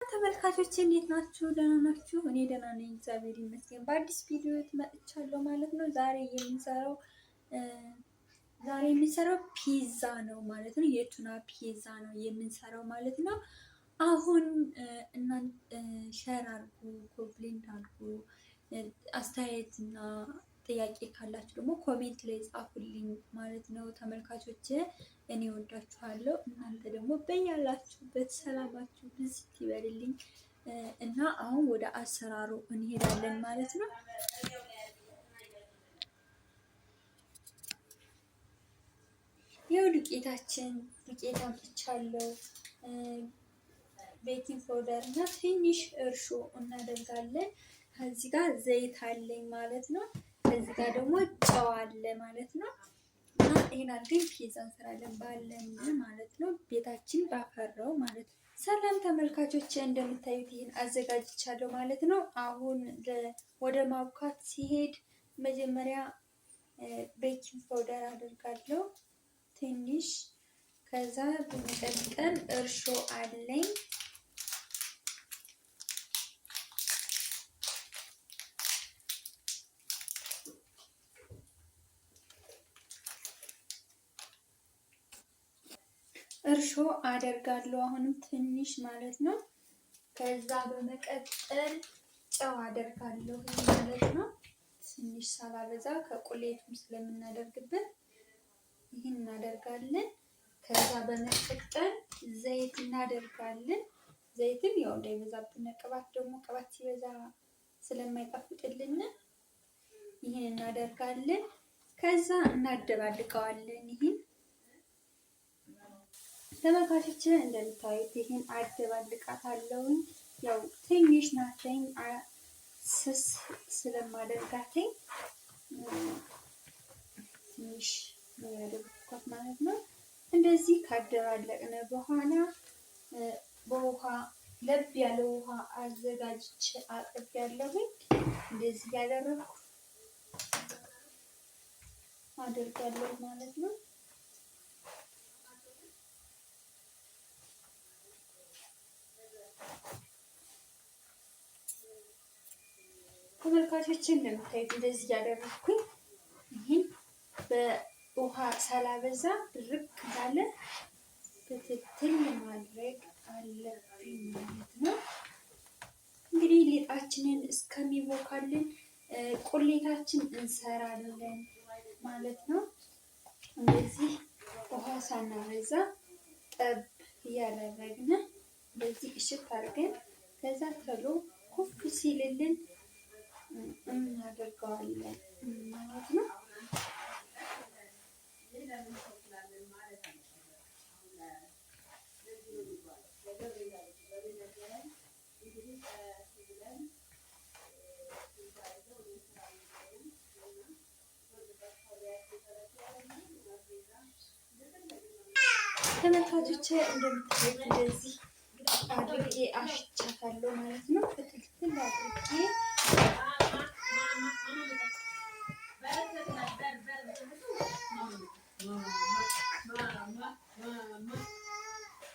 ተመልካቾቼ እንዴት ናችሁ? ደህና ናችሁ? እኔ ደህና ነኝ፣ እግዚአብሔር ይመስገን። በአዲስ ቪዲዮ መጥቻለሁ ማለት ነው። ዛሬ የምንሰራው ፒዛ ነው ማለት ነው። የቱና ፒዛ ነው የምንሰራው ማለት ነው። አሁን እናንተ ሼር አድርጉ፣ ኮሜንት አድርጉ። አስተያየትና ጥያቄ ካላችሁ ደግሞ ኮሜንት ላይ ጻፉልኝ ማለት ነው። ተመልካቾች እኔ ወዳችኋለሁ፣ እናንተ ደግሞ በያላችሁበት ሰላማችሁ ብዝት ይበልልኝ እና አሁን ወደ አሰራሩ እንሄዳለን ማለት ነው። ያው ዱቄት አምጥቻለሁ፣ ቤኪንግ ፓውደር እና ትንሽ እርሾ እናደርጋለን። ከዚህ ጋር ዘይት አለኝ ማለት ነው። ከዚህ ጋር ደግሞ ጨው አለ ማለት ነው። እና ይሄን አድርገን ፒዛ እንሰራለን ባለን ማለት ነው፣ ቤታችን ባፈራው ማለት ነው። ሰላም ተመልካቾች፣ እንደምታዩት ይሄን አዘጋጅቻለሁ ማለት ነው። አሁን ወደ ማብካት ሲሄድ መጀመሪያ ቤኪንግ ፓውደር አደርጋለሁ ትንሽ። ከዛ በመቀጠል እርሾ አለኝ። እርሾ አደርጋለሁ አሁንም ትንሽ ማለት ነው። ከዛ በመቀጠል ጨው አደርጋለሁ ማለት ነው። ትንሽ ሳላበዛ ከቁሌቱም ስለምናደርግበት ይህን እናደርጋለን። ከዛ በመቀጠል ዘይት እናደርጋለን። ዘይትም ያው እንዳይበዛብን፣ ቅባት ደግሞ ቅባት ሲበዛ ስለማይጣፍጥልን ይህን እናደርጋለን። ከዛ እናደባልቀዋለን። ይህን ተመልካቾች እንደምታዩት ይህን አደባልቃታለሁ። ያው ትንሽ ናትኝ ስስ ስለማደርጋትኝ ትንሽ ነው ያደረኩት ማለት ነው። እንደዚህ ካደባለቅን በኋላ በውሃ ለብ ያለ ውሃ አዘጋጅቼ አጥቤያለሁኝ። እንደዚህ ያደረኩ አደርጋለሁ ማለት ነው። ተመልካቾች እንደምታዩት እንደዚህ ያደረኩኝ ይህን በውሃ ሳላበዛ ድርቅ ካለ በትክክል ማድረግ አለብኝ ማለት ነው። እንግዲህ ሊጣችንን እስከሚቦካልን ቁሌታችን እንሰራለን ማለት ነው። እንደዚህ ውሃ ሳናበዛ ጠብ እያደረግን እንደዚህ እሽት አድርገን ከዛ ተሎ ኩፍ ሲልልን እናደርገዋለን ማለት ነው። ተመልካቾቼ እንደምታዩት እንደዚህ አድርጌ አሽቻታለሁ ማለት ነው። በትክክል አድርጌ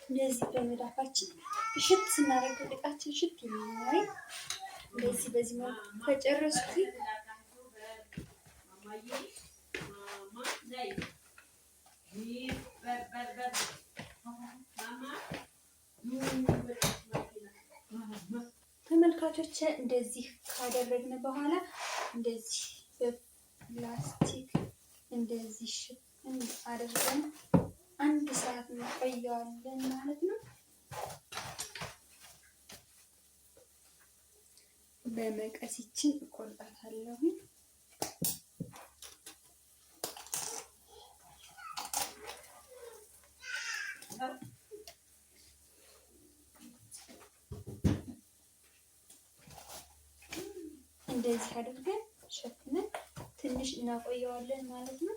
እንደዚህ በመዳፋችን እሽት ስናደርግ ሊጣችን እሽት ይላል። እንደዚህ በዚህ መልኩ ከጨረስኩኝ ተመልካቾች እንደዚህ ካደረግን በኋላ እንደዚህ በፕላስቲክ እንደዚህ ሽፍን አድርገን አንድ ሰዓት እንቆየዋለን ማለት ነው። በመቀሲችን እቆርጣታለሁ። እንደዚህ አድርገን ሸፍነን ትንሽ እናቆየዋለን ማለት ነው።